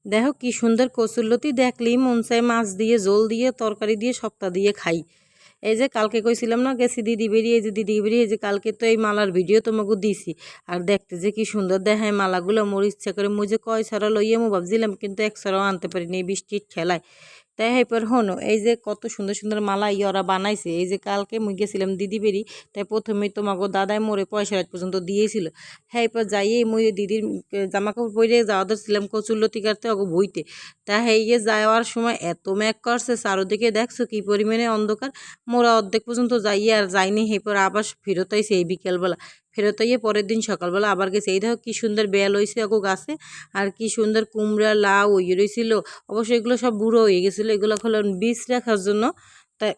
দেখো কি সুন্দর কচুরলতি, দেখলেই মন চায় মাছ দিয়ে, ঝোল দিয়ে, তরকারি দিয়ে, সপ্তাহ দিয়ে খাই। এই যে কালকে কইছিলাম না গেছি দিদি বেরিয়ে, এই যে দিদি বেরিয়ে, এই যে কালকে তো এই মালার ভিডিও তোমাকে দিছি। আর দেখতে যে কি সুন্দর দেখায় মালাগুলো, মোর ইচ্ছা করে মুই যে কয় ছড়া লইয়ে মো ভাবছিলাম, কিন্তু এক ছড়াও আনতে পারিনি এই বৃষ্টির ঠেলায়। তাই এরপর হনো এই যে কত সুন্দর সুন্দর মালা ওরা বানাইছে। এই যে কালকে মুই গেছিলাম দিদি বেরি, তাই প্রথমেই তোমাকে দাদাই মোরে পয়সা রাত পর্যন্ত দিয়েছিল। হ্যাঁ এরপর যাইয়ে মুই দিদির জামা কাপড় পরে যাওয়া ধরছিলাম কচুরলতি কাটতে ওকে বইতে। তা এই যাওয়ার সময় এত মেঘ করছে, চারোদিকে দেখছো কি পরিমাণে অন্ধকার। মোরা অর্ধেক পর্যন্ত যাইয়ে আর যাইনি, এরপর আবার ফেরত আইছে এই বিকেলবেলা। ফেরত আইয়ে পরের দিন সকালবেলা আবার গেছে। এই দেখো কি সুন্দর বেল হয়েছে ওগো গাছে, আর কি সুন্দর কুমড়া লাউ ওই রয়েছিল। অবশ্য এগুলো সব বুড়ো হয়ে গেছিলো, এগুলো হলো বীজ রাখার জন্য। তাই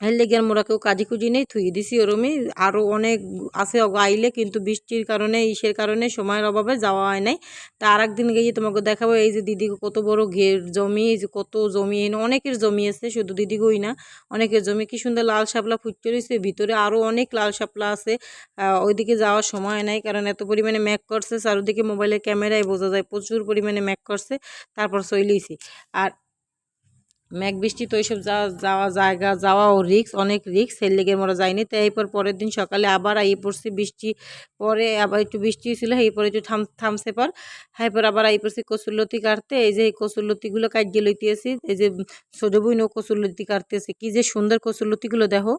এর লেগে আর মোরা কেউ কাজি কুজি নেই, থুই দিছি ওরমই। আরও অনেক আছে আইলে, কিন্তু বৃষ্টির কারণে ইসের কারণে সময়ের অভাবে যাওয়া হয় নাই। তা আর একদিন গিয়ে তোমাকে দেখাবো। এই যে দিদি কত বড় ঘের জমি, এই যে কত জমি, অনেকের জমি আছে, শুধু দিদিগই না, অনেকের জমি। কি সুন্দর লাল শাপলা ফুটতে রয়েছে, ভিতরে আরও অনেক লাল শাপলা আছে। ওইদিকে যাওয়ার সময় নাই, কারণ এত পরিমাণে মেঘ করছে, চারদিকে মোবাইলের ক্যামেরায় বোঝা যায় প্রচুর পরিমাণে মেঘ করছে। তারপর চলেইছি। আর মেঘ বৃষ্টি তো এইসব যাওয়া জায়গা যাওয়াও রিক্স, অনেক রিক্স, সেই লেগে মোরা যাইনি। তো এরপর পরের দিন সকালে আবার আই পড়ছি বৃষ্টি, পরে আবার একটু বৃষ্টি ছিল, এরপরে একটু থামছে পর। এরপর আবার আই পড়ছি কচুরলতি কাটতে। এই যে এই কচুরলতিগুলো কাটিয়ে লইতেছি, এই যে ছোট বই নো কচুরলতি কাটতেছে, কি যে সুন্দর কচুরলতিগুলো দেখো।